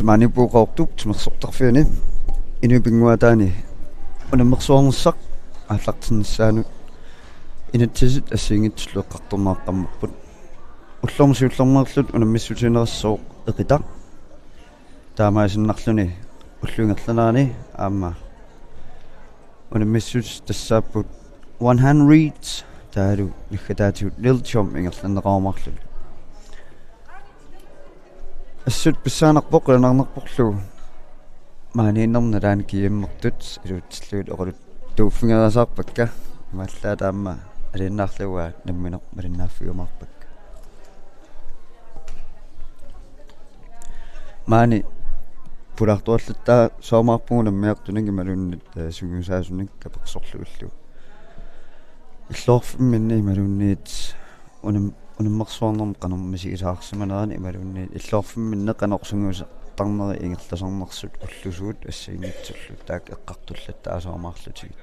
Semani puuqaortup timersortarfiani inupinguataani unammersuarnersaq ааллартиннссаанут инатсисит ассиингитсулу эққарторнааққаммарпут уллормсиуллэрмерлут унаммиссутинерассоо эқита таамаасиннарлуни уллунгерланаани аама унаммиссут тассааппут 100 reads таалу нихкатаатигут lil chom ингерланеқаамарлут ассут писсаанарпоқ ланарнарпорлу мааниннэрналаан кииммертут илуутсиллуут оқалут тууффингерасаарпакка маллаа таама алиннаарлуа намминеқ малиннааффиумаарпакка маани пулартуаллаттаа соомаарпугу наммиартунинги малуннит сугусаасуник капеқсорлуиллу иллоорфимминни малунниит унаммерсуарнерм канэрмисигисаарсиманаани малунниит иллоорфимминне канорсугуса тарнери ингерласарнерсут уллусуут ассиингитсуллу таак эққартуллатта асаамаарлутигит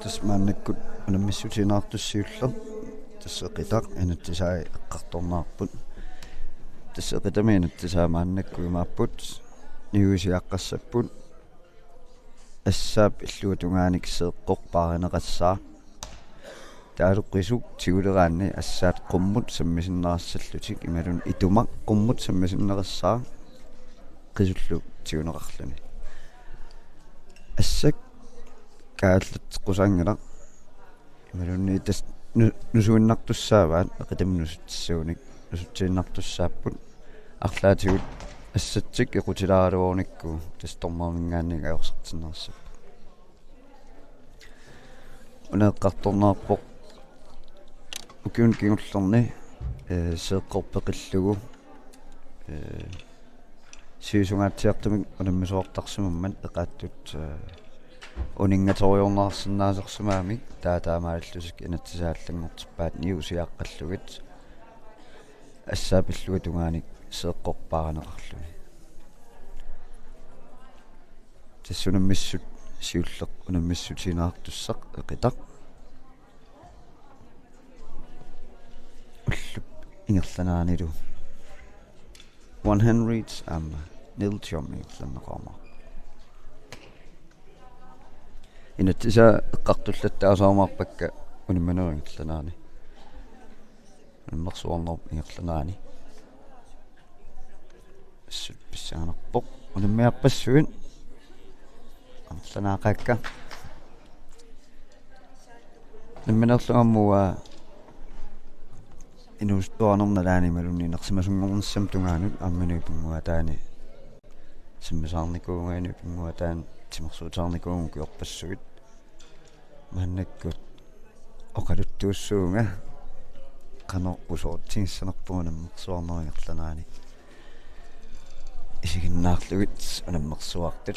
тасмааннаккут унаммиссутинаартуссиуллер тассеқитақ инатсисаа эққарторнаарпут тассеқитами инатсисаамааннакку имааппут ниусиаққассаппут ассаап иллуатунгааник сеэққорпааринеқассаа таалуққисук тигулераанни ассаат қуммут саммисиннерассаллутик ималун итумақ қуммут саммисиннерассаа қисуллу тигунеқарлуни ассак кааллат қусаангала ималунни тас нусуиннартуссааваат эқитамнусутсууник нусутсииннартуссааппут арлаатигут ассатсик эқутилааралуорникку тас тормаамингаанник аорсартиннерсап унеэққарторнаарпоқ укиун кигуллерни сеэққорпеқиллугу сиусунгаатсиартумик унаммисуартарсумаммат эқааттут унингаториорнаарсинаасерсумаамик таатаамааллусик инатсисааллангортиппаат ниусиаққаллугит ассаапиллуга тунгааник сеэққорпааранеқарлуни тассунаммиссут сиуллеқ унаммиссутинаартуссақ эқитақ уллуп ингерланаанилу 100 reads lil chom ингерланеқарма инатсиса эққартуллаттаасаамаарпакка унимманерингерланаани унаммерсуарнерп ингерланаани ассут писсаанерпоқ унаммиарпассуин арланаақакка намминерлуаммуа инустуанерналаани малунни нерсимасунгорнссам тунгаанут амминуипингуа таани симмисаарникуугаани пингуа таан тимерсуутаарникуугу киорпассугит маннаккут оқалуттууссуунга канорпусоортингиссанерпугу наммерсуарнерингерланаани исигиннаарлугит анаммерсуартат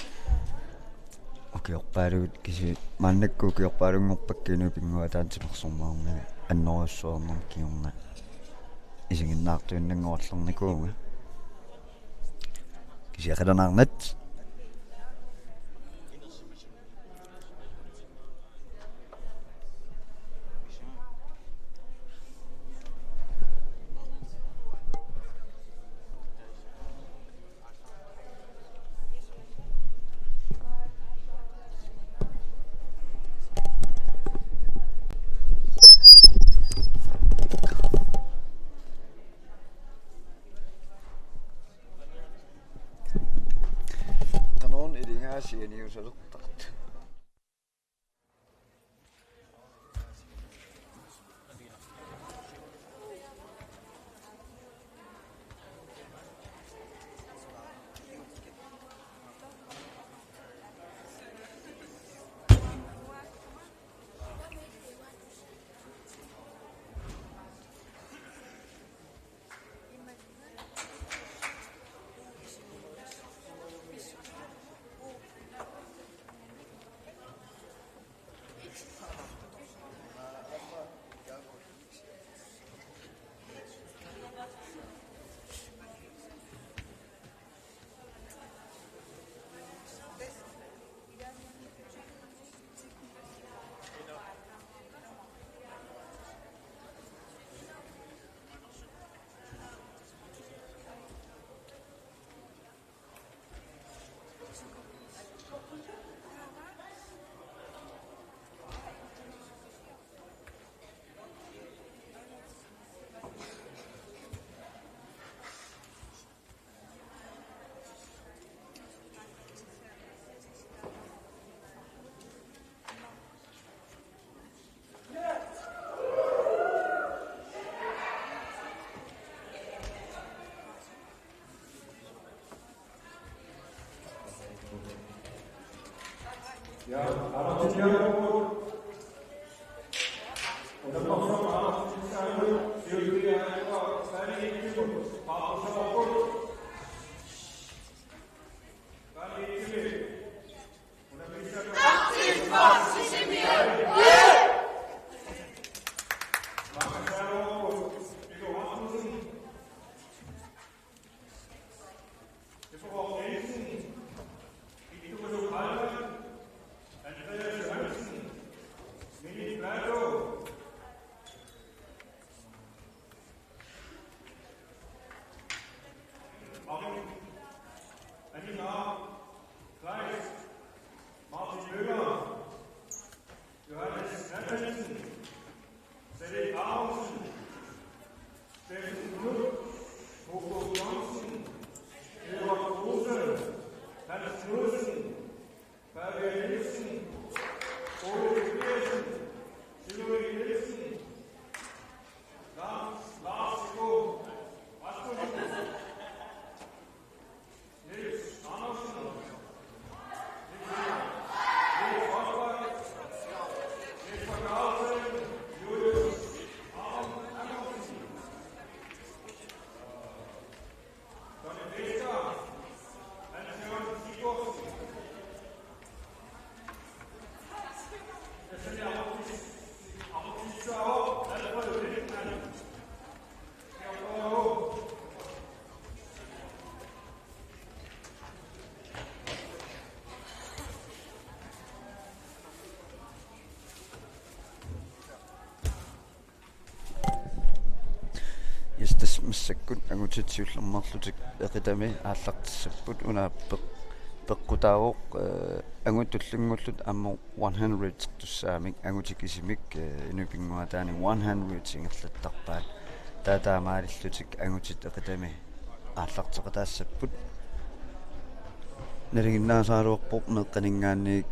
окиорпаалугит киси маннакку киорпаалунгорпаккину пингуа таан тимерсорнаарнага аннориуссуарнер киорна исигиннаартуиннангоорлерникуунга кисиақаланаарнат Istas massakkut angutitsiullermarlutik eqitami ааллартиссаппут унааппеқ пеққутаароқ ангутуллунгуллут аммо 100 туссаамик ангутикисимик инупингуатаани 100 сингерлаттарпаат таатаамаалиллутик ангутит эқитами ааллартеқатаассаппут налигиннаасааруорпоқ меққанингаанниик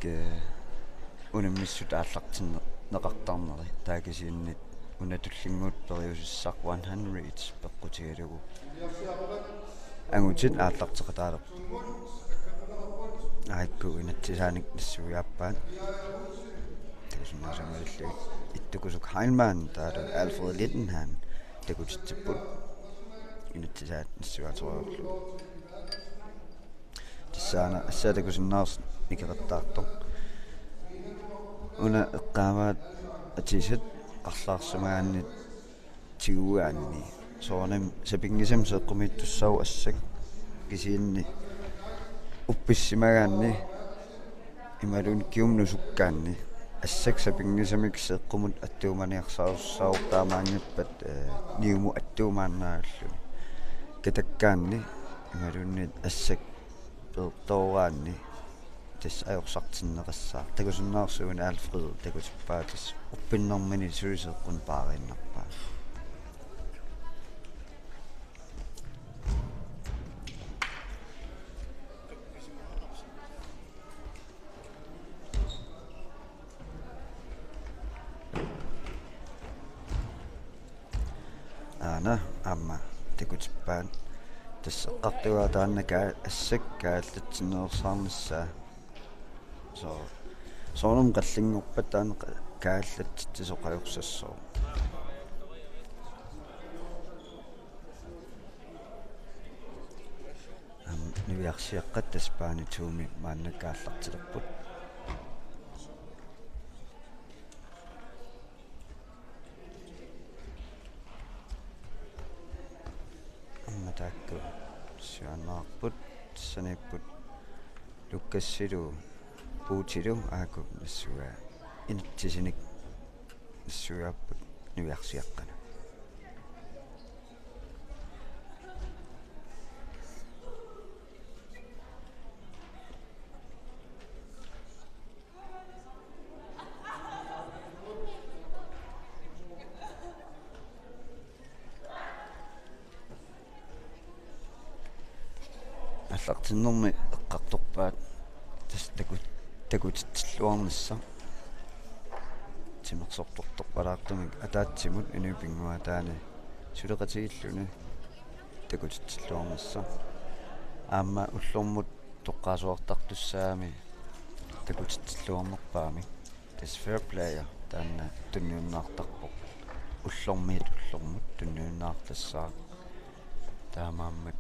унаммиссут ааллартинне неқартарнери таакисииннит унатуллингуут периусиссақ 100 пеққутигалугу ангутит ааллартеқатаалеқ аикку инатсисааник нассуиаппаат тасуннаасамаллу иттукусук Heimann таалу Alfred Littenhan такутитсиппут инатсисаат нассуаторуорлу тиссаана ассаатакусиннаарс икеқаттаарто уна эққаамаат атисат арлаарсумааннит тигуаанни соонам сапингисам сеққумиттуссау ассак кисиинни упписсимагаанни ималун киумнусуккаанни ассак сапингисамик сеққумут аттууманиарсааруссаау таамаангиппат ниуму аттуумааннаагаллуни катаккаанни ималуннит ассак пертоогаанни тас аёрсартиннеқассаа такусуннаарсугуна Alfred такутиппаатис уппиннэрмини суисеққун паариннарпаа ана амма такутиппаат тассеққартугаа тааннака ассак кааллатсинеерсаарнассаа соонум қаллингорпат таана кааллатсисоқаюрсассоо нивиарсиаққат таспаани тууми мааннакааллартилерпут амматаакку сианаарпут саниппут луккассилу puutilu aaku nassua inattisinik nassuapput niviarsiaqqana аллартиннэрми эққарторпаат тас такутитсиллуарнасса тимерсортортарпалаартумик атаатсимут инуипингуатаани сулеқатигиллуни такутитсиллуарнасса аама уллормут тоққаасуартартуссаами такутитсиллуарнерпаами тасфеоплая таанна тунниуннаартарпоқ уллормиит уллормут тунниуннаартассаа таамааммат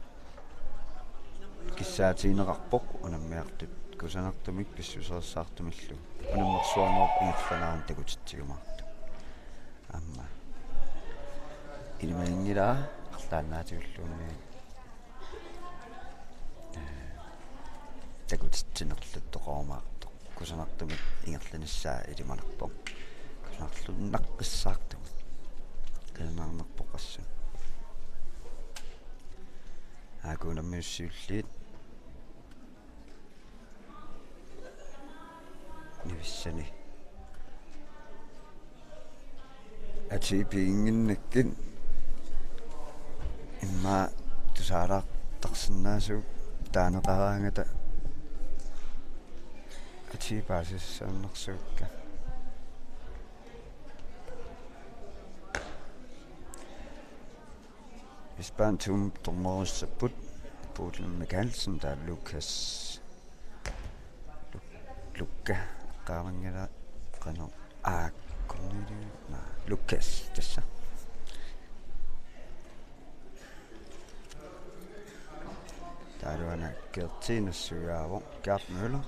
киссаатиинеқарпоқ унаммиартут кусанартумик писсусерсаартумиллу унаммерсуарнерп ингерланаан такутитсигумаарту амма илмаингилаа арлааннаатиуллуунни такутитсинерлуттоқармаарту кусанартумик ингерланассаа илиманерпоқ кусанарлуннаққиссаарту канаарнерпоқассу агунаммиуссиуллиит нивиссани атипиингиннаккин имма тусаалаартарсинаасу таанеқараангата атипаасиссааннэрсуукка испантум томморуссаппут пуулен микалсен таа лукас лукка qaavangala qano aakkunilu na Lukas tassa taaruana kertiinussugaavo Gert Møller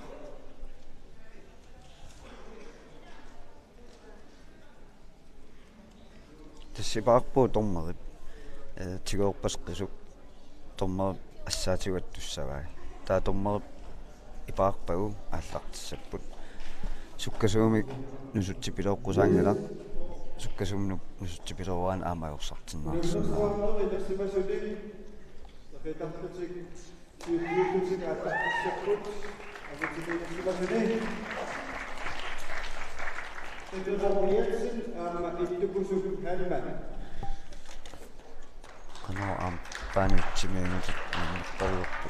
тассипаарпуу тормерит тигоорпасқисук тормерит ассаатигуаттуссаваа таа тормерит ипаарпагу ааллартиссаппут суккасуумик нусутсипилооққусаангала суккасуумнук нусутсипилооруан аамаёрсартиннаарсинаа канаа ам панитсимиунут нэрпавиорпу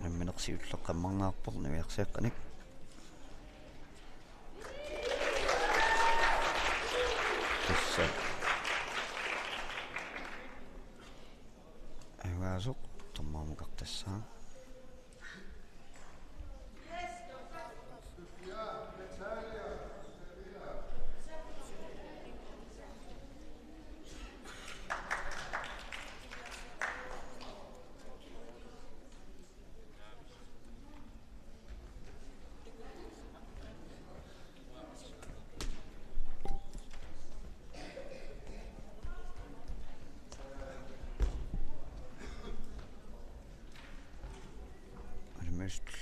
намминерсиуллеққаммарнаарпор нуиарсиаққаник тасса айваасоқ томмаамукартассаа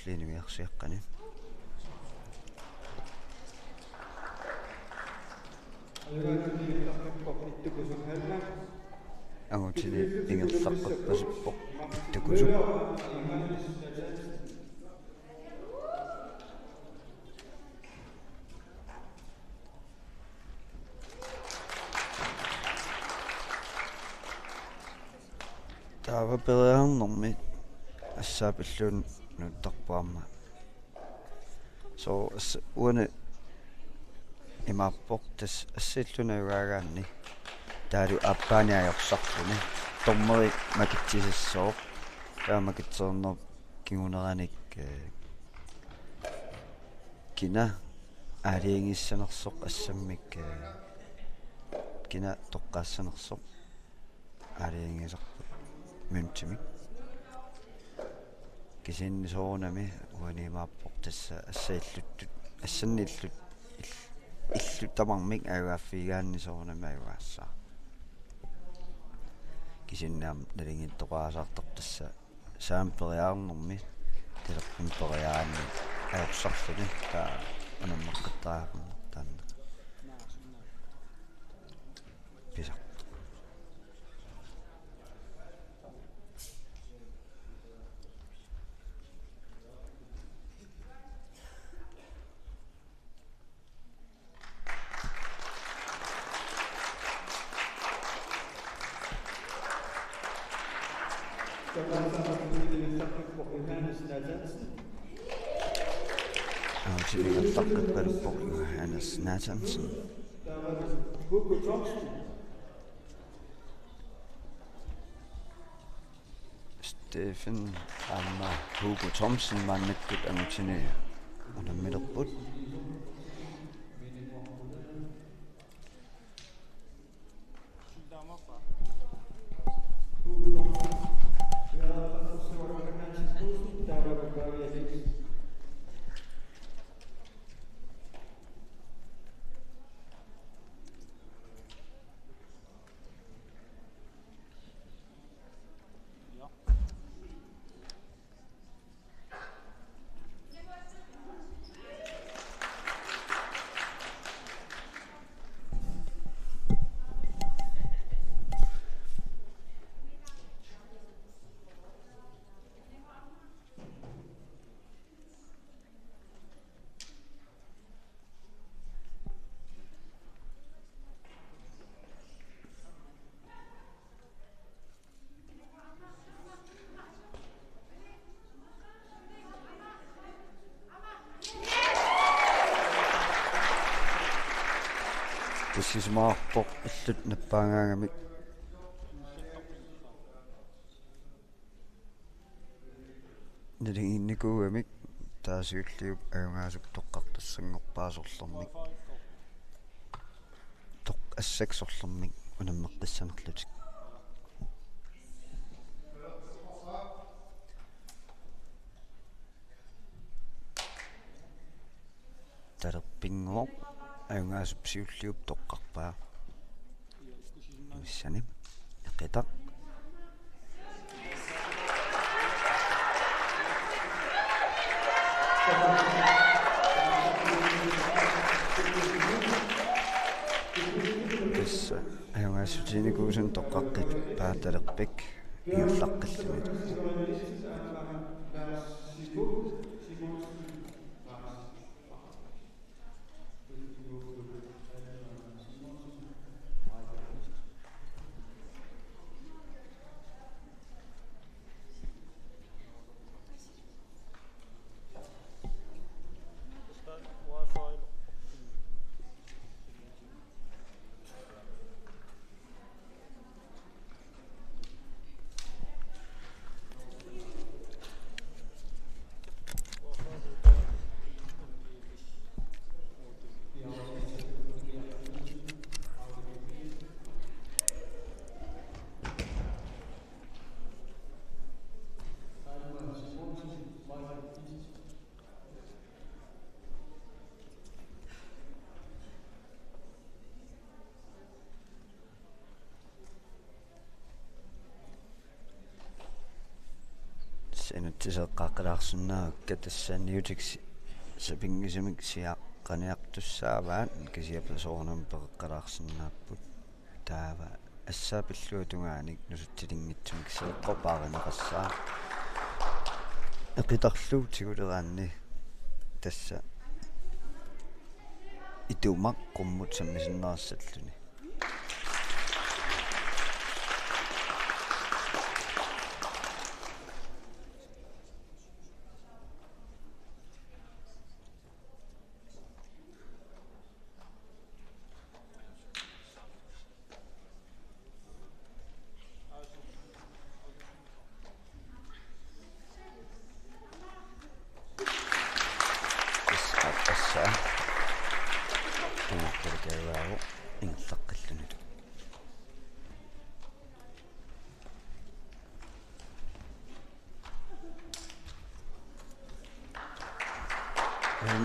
тлинуиарсиаққани агутили ингерлаққаппасиппоқ такусу таава переарнэрми ассаапиллуун нуттарпуамма so уане имааппортас ассиллунагаагаанни таалу аппааниаёрсарлуни тормери макитсисассоо таамакитсернер кигунераник кина аалиингиссанерсоқ ассаммик кина тоққаассанерсоқ аалиингисарпут мюнтимик кисиннисоорунами уанимааппортасса ассаиллуттут ассанниллут иллутамармик аюаффигааннисоорунами аюаассаа кисиннаам налингиттоқаасаартартасса саампериаарнэрми тилерпимпериаанни аёрсарлуни таа анаммаққаттаақарна таанна писа Johannes Nathansen Hugo Thomsen. Stefan Amma Hugo Thomsen mannekkut amutini unammilerput Tissismaarpoq allut nappaangaagamik niligiinnikuugamik taasiulliup ajungaasuk toqqartassangorpaasorlermik assaksorlermik unammeqqissanerlutik talerpinguoq ajungaasup siulliup toqqarpaa missanim eqitaq tassa ajungaasutiinikuusun toqqaqqit paatalerpik iullaqqillimit inutiseqqaqqalaarsunnaakka tassaanniutiksi sapingisamik siaqqaniartussaavaat kisiapasoornam peqeqqalaarsinnaapпут taava assaapilluutungaanik nusuttilingitsumik seeqqorpaarinеқассаа eqitarluutikuleraanni tassa itumaq qummut sammisinnerissalluni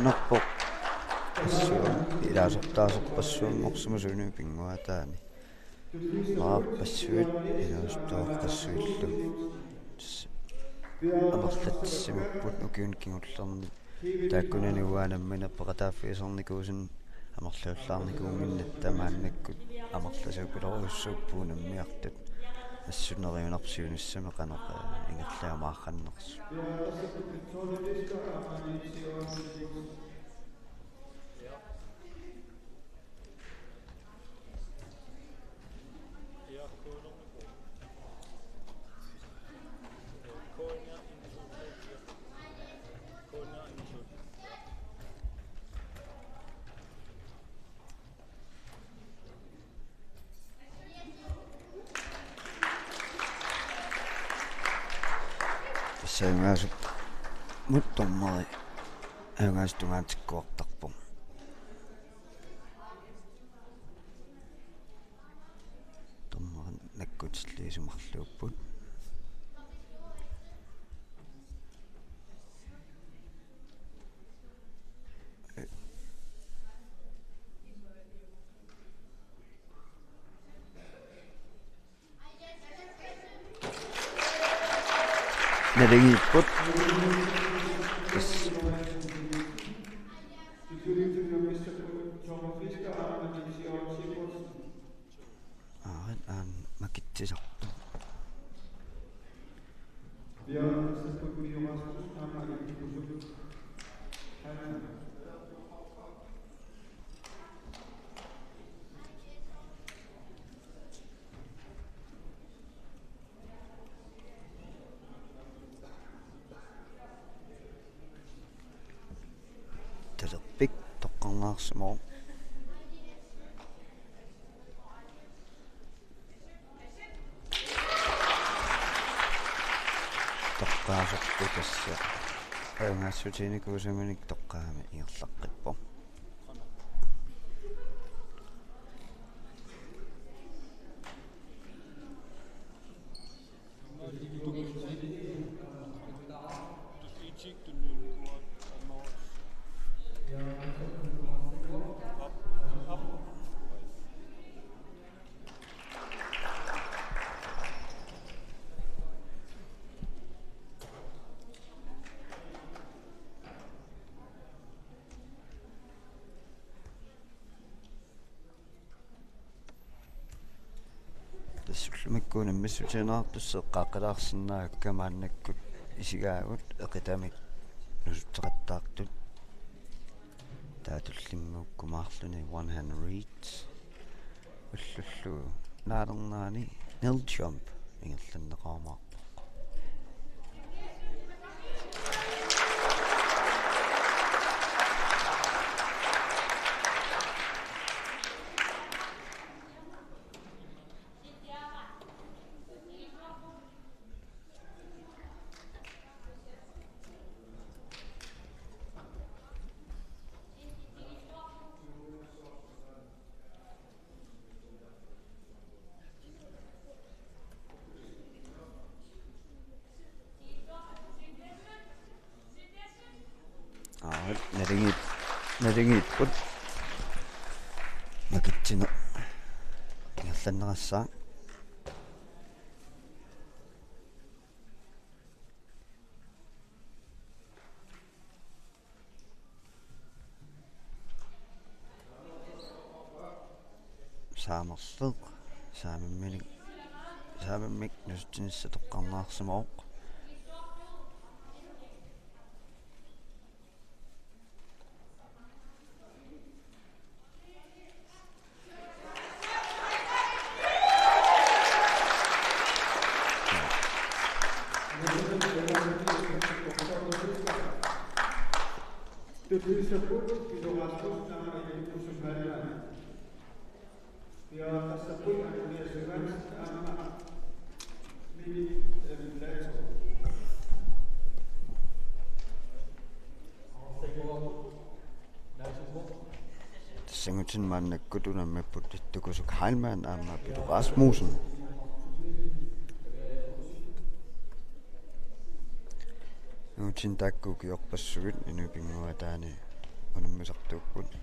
narpoq assuun ilaasortaasorpassuunngorsumusuni pinguataani maarpassuut inuustoqqassuillu amerlatsimupput ukiun kingullerni taakkunani uaanammina peqataaffiisornikuusun amerluullaarnikuunginnat tamaannakkut amerlasuupileruussuuppuunammiartat assuneriunarsiunussami qaneq ingerlaamaarrannersu тассаангаасуп муттормари аангаастунгаатиккуартарпу томмаран наккутиллиисумарлууппут налигиппут тас макитсисарту талерпик тоққарнаарсимоо тоққаасорту тасса аангассутиникуусаманик тоққаами иерлаққиппо тассуллумиккуун аммиссутинаартуссеэққааққалаарсинаакка мааннаккут исигаагут эқитамик нусуттеқаттаартут таатуллингууккумаарлуни one hand reads уллуллу наалернаани nil jump ингерланнеқаамаа нарингиппут макитсина ингерланнерассаа saamерлеq saamimmiq nusuttinissa toqqarnaarsimooq tassangutsin maannakkutunammapput ittukusuk Heilmann aammaappilu Rasmussen nutsin takkuukiorpassugit inupinguataani unummisartuupput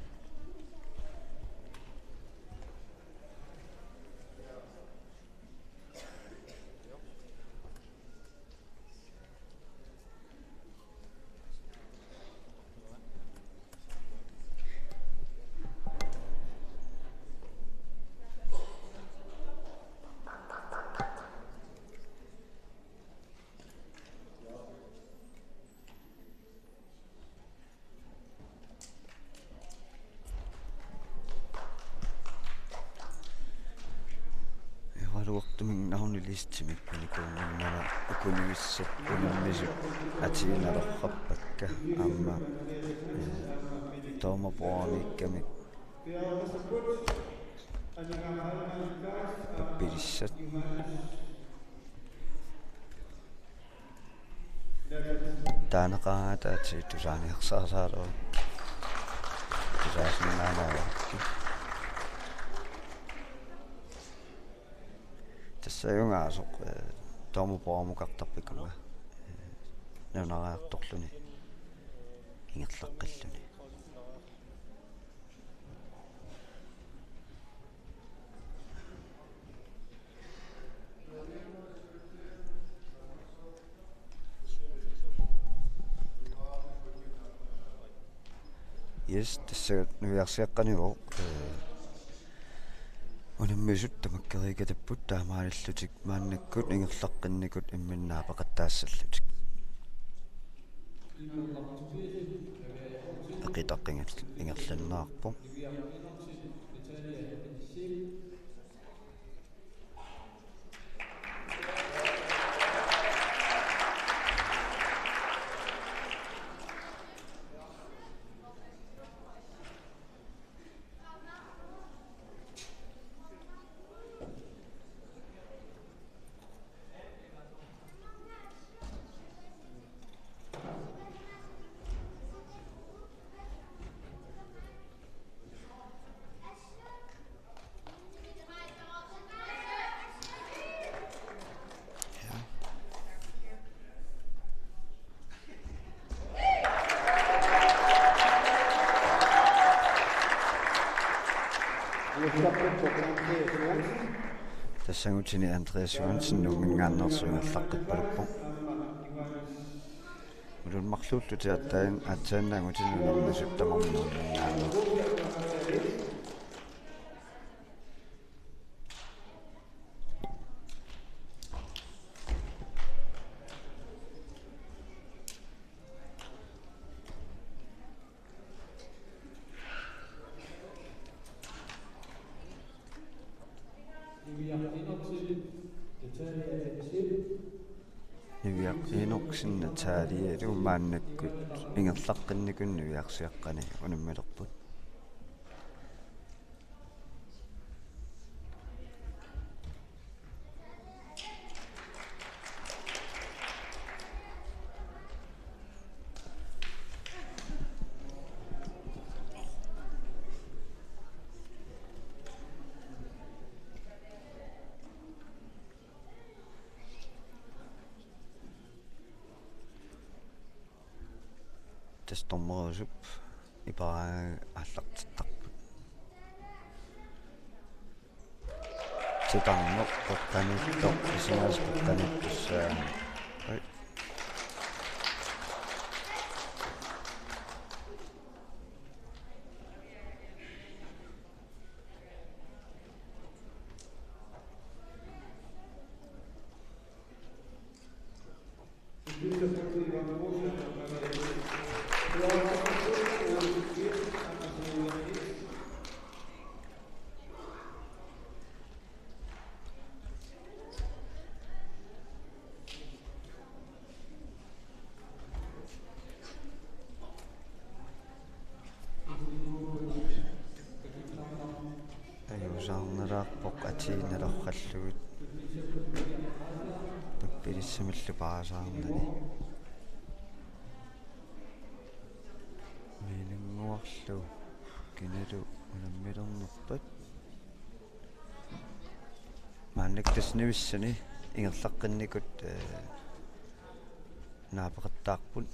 листимиккуникууннара укунивиссат унаммису атииналерраппакка аама томапоониккамик паппилиссат таанеқараатаати тусааниарсаарсаалеру тусаасиннаанаа тассаюнгаасоқ тоомупоамукартарпикуга нунараарторлуни ингерлаққиллуни yes тассагат нуиарсиаққаниго унаммисут тамаккерикатаппут таамаалиллутик мааннаккут ингерлаққинникут имминнаапақаттаассаллутик ақитаққингат ингерланнаарпо тассангутини Андреас Johansen нугингааннерсунгерлаққиппалуппо улунмарлууллутиаттаин атсааннаангутини нормасуттамарнууннаанна Inoxin Natalia Maannakut ингерлаққинникун нуиарсиаққани унаммалерпут тестоммерусуп ипараа аллартиттарпут титарнеқ оққаниттоқ исимаас оққаниттуссаа саарнераарпоқ атиинналерраллугут паппилиссамиллу паасаарнани милингуарлу киналу унаммилернерпат мааннак таснивиссани ингерлаққинникут наапеқаттаарпут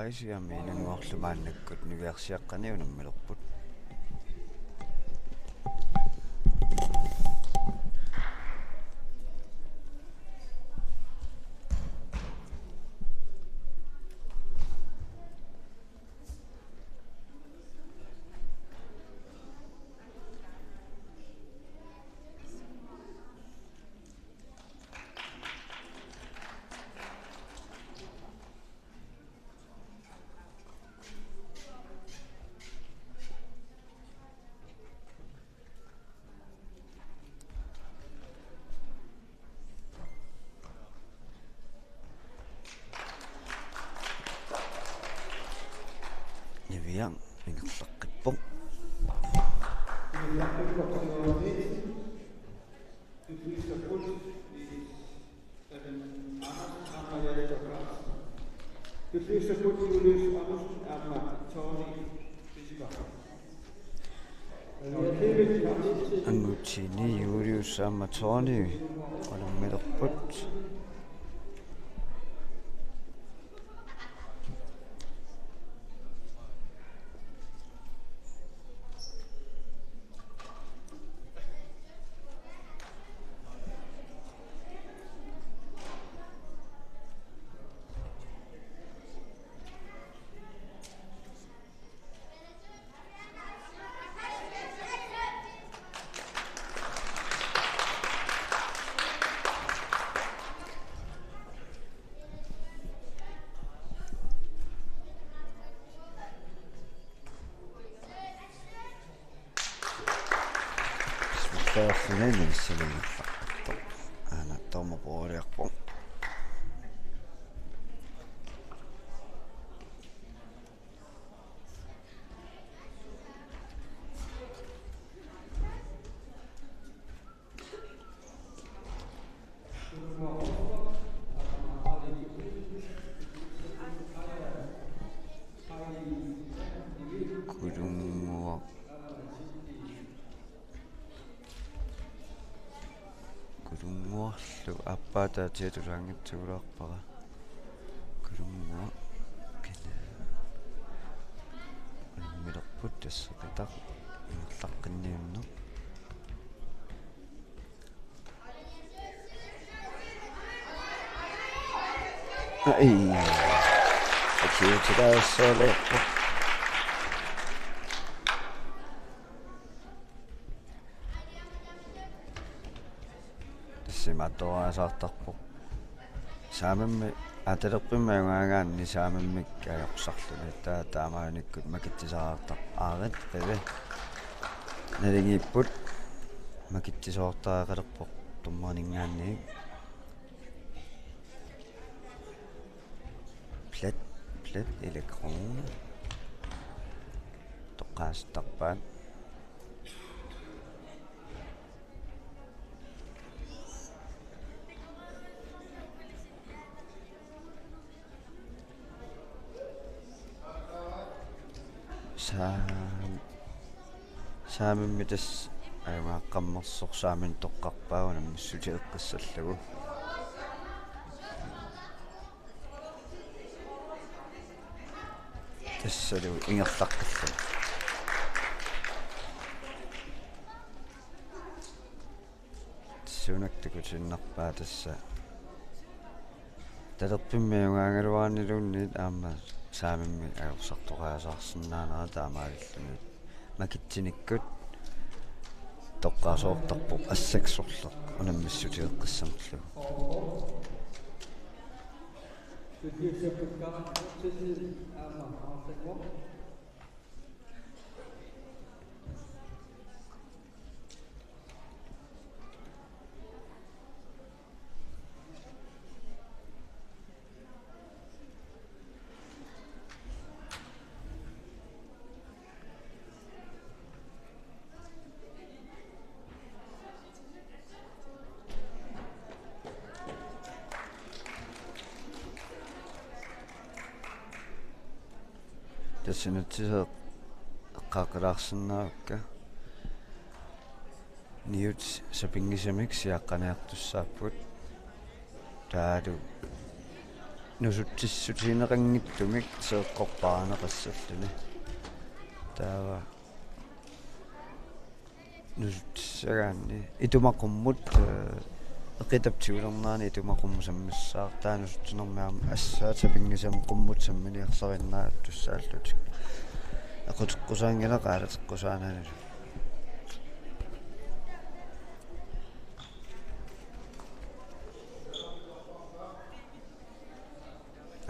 qaisiami inanguarlumaannakkut niviarsiaqqani unammilerput niviang ingerlaqqippoq angutini Juliussaama Tony unammilerput Päässyt silmistä. Aina Tomo Puoliakko. Kurunguarlu appata tieturangitsuulorpara kurungua kina milerput tassaqitaq ingerlaqqinniunno ai akiutiraassaaleerpo simatoasaartarpoq saamammi atelerpimmaungaangaanni saamammik ajoqsarluni taamaanikkut makittisaartaq aarit pevi nalingiipput makittisoortaaqalerpoq tummaningaanni plet elektrone toqaastarpaat saamimmitas ajumaqqammersoq toqqarpaagunam missutiiqqissallagu tassalu ingerlaqqillu tassuunaktakutinnarpaa tassa talerpimmiungaangaluaanniluunniit aamma saamimmi ajoqsartoqaasаарsinnaanera taamaalilluni makitсиниккут тоққаасоортарпоқ ассаксорлеқ унаммиссутиеққиссамерлугу тассинатсисеэ эққаақилаарсинаавакка ниут сапингисамик сиаққаниартуссааппут таалу nusutissutiineqanngittumik seeqqorpaanaqassalluni taava nusutissagaanni itumaqummut eqitaptiulernaani itumaqummusammissaar taanusuttinermiam assaata pingisam qummut samminiarsarinnaat tussaallutik aquteqqusaangineqaalateqqusaanani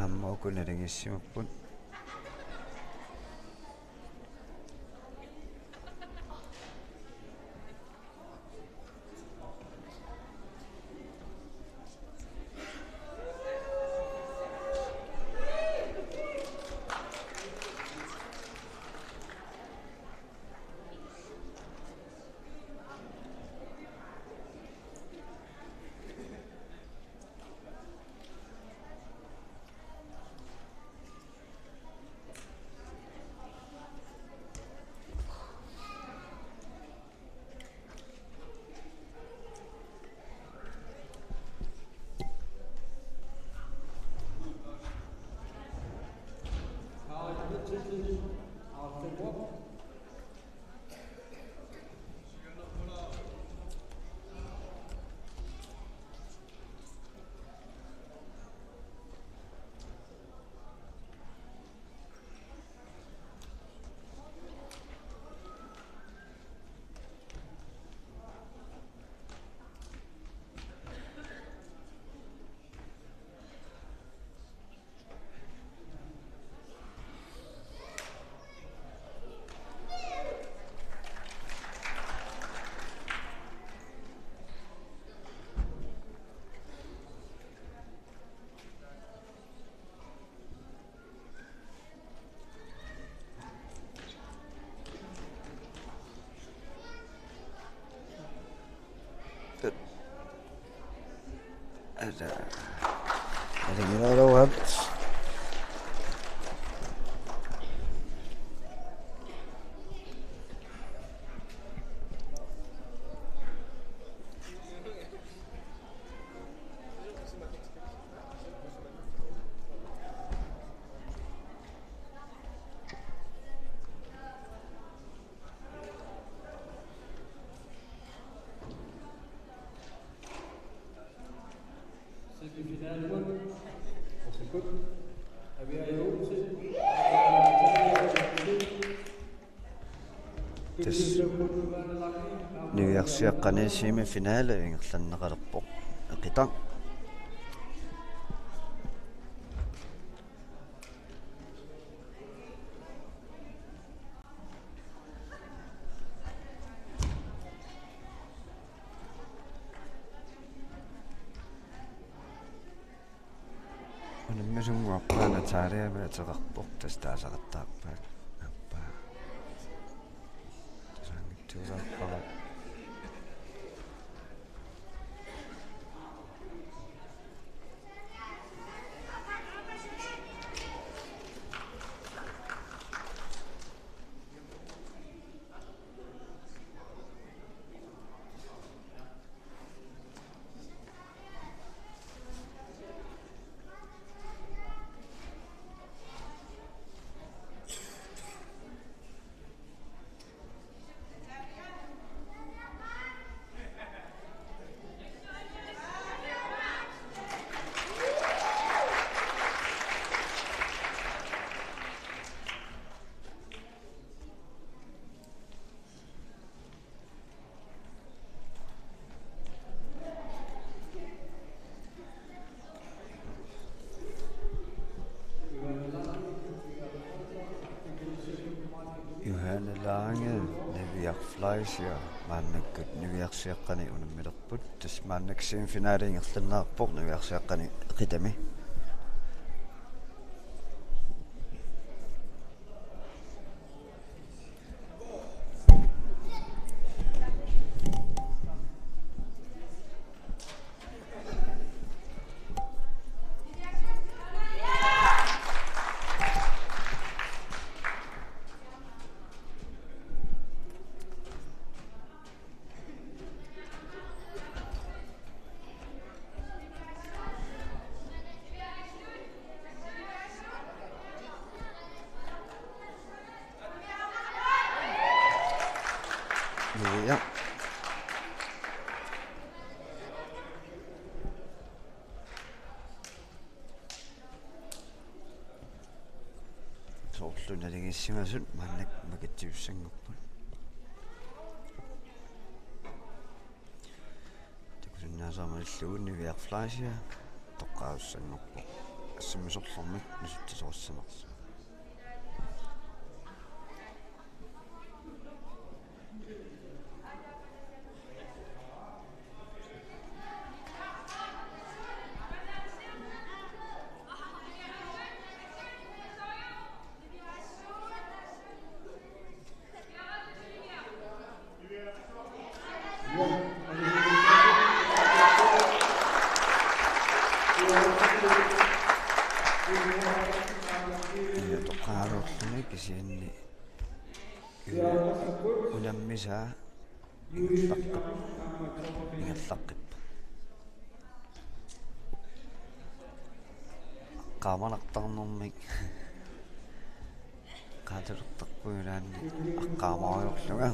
amma ukunalingissimipput Ada Niujarsiaqqani semifinale ingerlanneqalerpoq eqitang unimmisunguarpaana taariamateqarpoq tastaasaqattaarpaat appaa tasaangittuusaarpara Johanne Lange Niviarfleischer maannakkut niviarsiaqqani unammilerput tas maannaksiin finaaliingerlannaarpoq niviarsiaqqani eqitami Ja. Soorlunalingissimasut mannak makatiussangorput. Takusunnaasaamalluunni viarflaasia toqqaarussangorpoq. Assimisorlormik nusuttisorssaners. Toqqaaruorluni kisianni unammisaa ingallaqqippa qaamanartarnermik qaatalertarpuulaanni aqqaamariorluga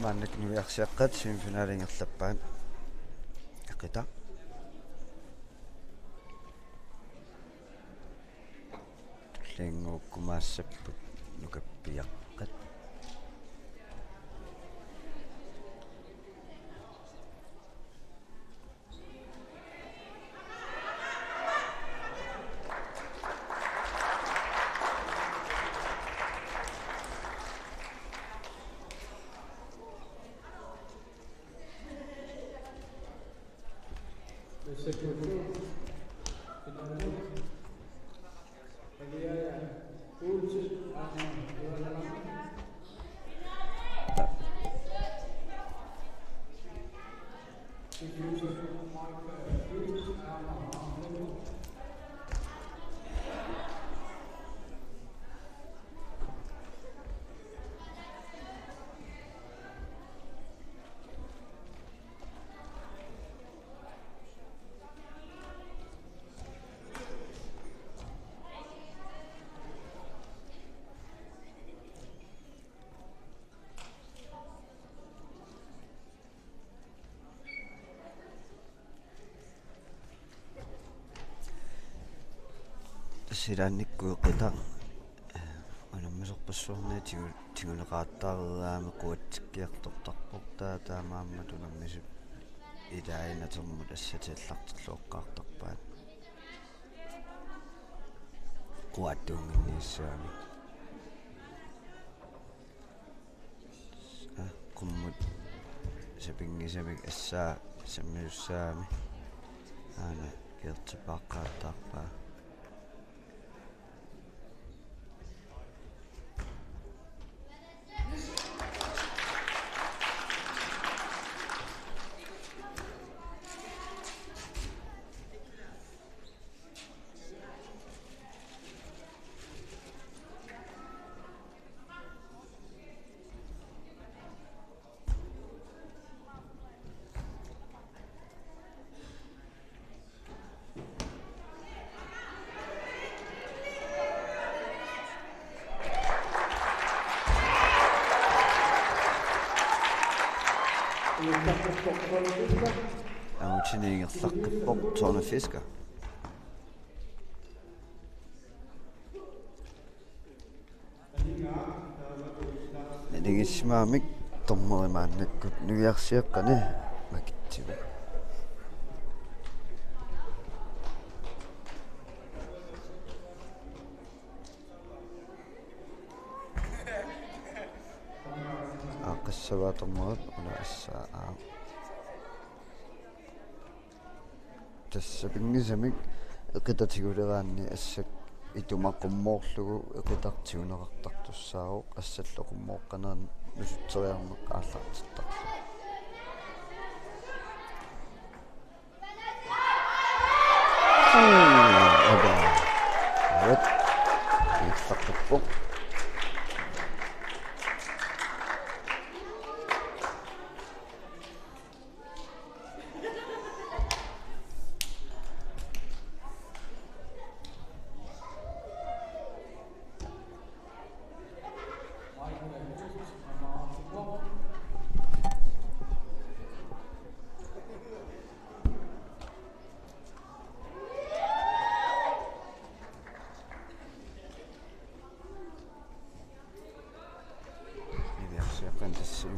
mannak nuiarsiaqqat semifinaalingerlappaat eqita tulliinguukkumaassapпут nukappiaqqat силаанниккуэққита анаммисорпассуарнаа тигулеқааттаариаама куатсиккиартортарпор таамаамма тунаммису илааинатермут ассатиаллартерлуоққаартарпаат куаттуунгинниссаами qumмут сапингисамик ассаа саммиуссаами аана кертипааққааттаарпаа амутинигерлаққиппоқ торнафиска нигиссимаамик тормеримааннаккут нуиарсиаққани макитсима аққиссаваатормерат уна ассаа тассапингисамик эқитатигулераанни ассак итумаққуммоорлугу эқитартигунеқартартуссаароқ ассаллоқуммооққанеран нусутсериарнеқ ааллартиттарлу ада вот иллаққиппоқ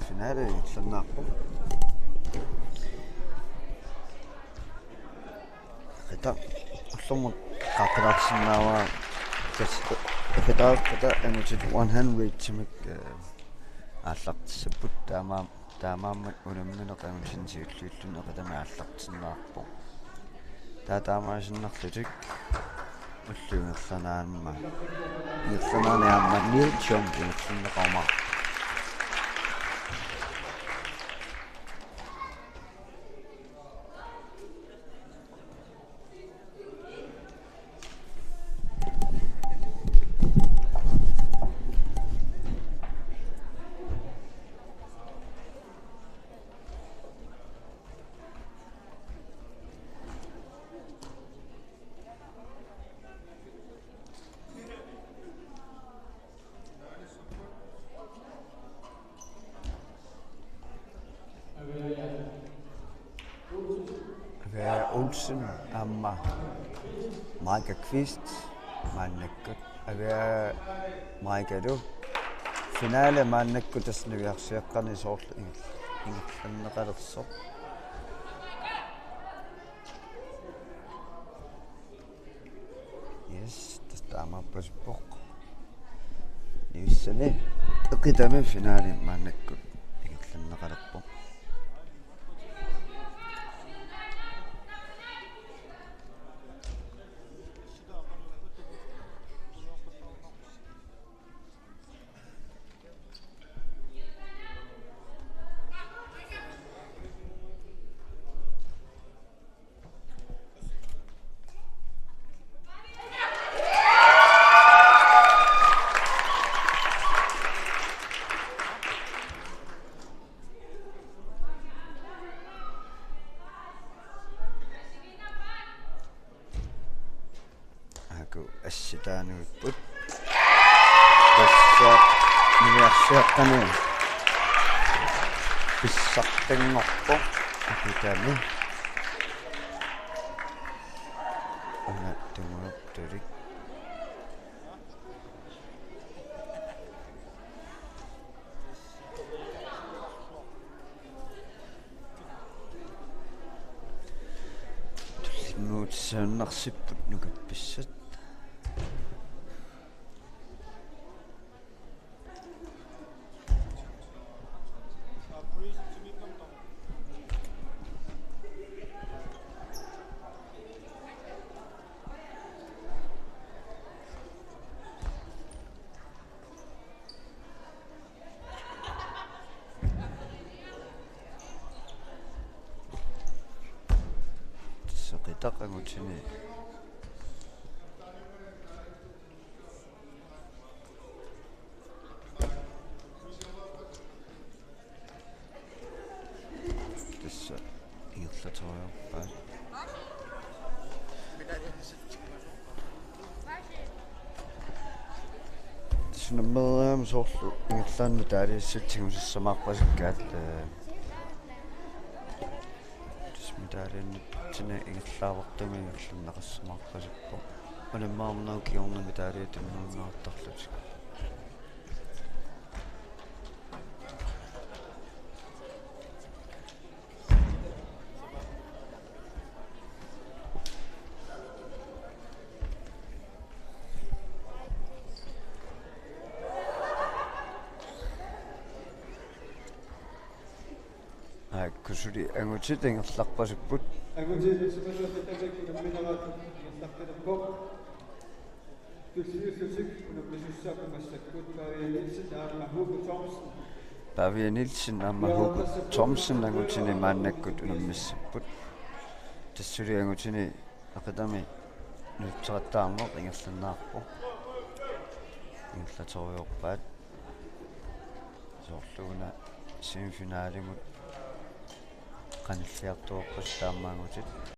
finale иллернаарпу ката аллумут qaaqalaarsinnaavaa тассата эфетаақта анутит one hand weight чимик ааллартиссаппут таамааммат унамминеқангусинсиуллуиллуна qatama ааллартиннаарпу таамаасиннарлутик уллунгерланаанма ирланаанеамма нилчом ирлуннеқарма Olsen amma Maika Kvist mannakkut avea Maika du finale mannakkut tasnuiarsiaqqarni soorlu ingillanneqalerso yes tastama paspoq nivissani eqitami finale mannakkut ingillanneqalerpo асситааnuutput тасса ниарсиаққани писсартангорпо акитами ана тумуптулик angutisaunnarsipпут nukapписсат qitaqangutini tassa ingерлаториорпаа sinammeram soorlu ingerlaannu taaliassatsigusissamaarpasakkaat taalianni ingerlaavartumi ingerlannaqassamaarpasakku anammaarnau kiornami taaliatimnuunnaartarlutik kusuli angutit ingerlarpasukput angutit supasuattatakki namminaraat ingerlartalerpok tulsiussusik unappisussaaqamassakkut Pavianilsen aamma Hugo Thomsen Pavianilsen aamma Hugo Thomsen angutini maannakkut unammissapput tassuli angutini aqitami nutseqattaarneq ingerlannaarpu ingerlatoriorpaat soorluguna semifinaalimut qanilliartuoqqus taammaangutit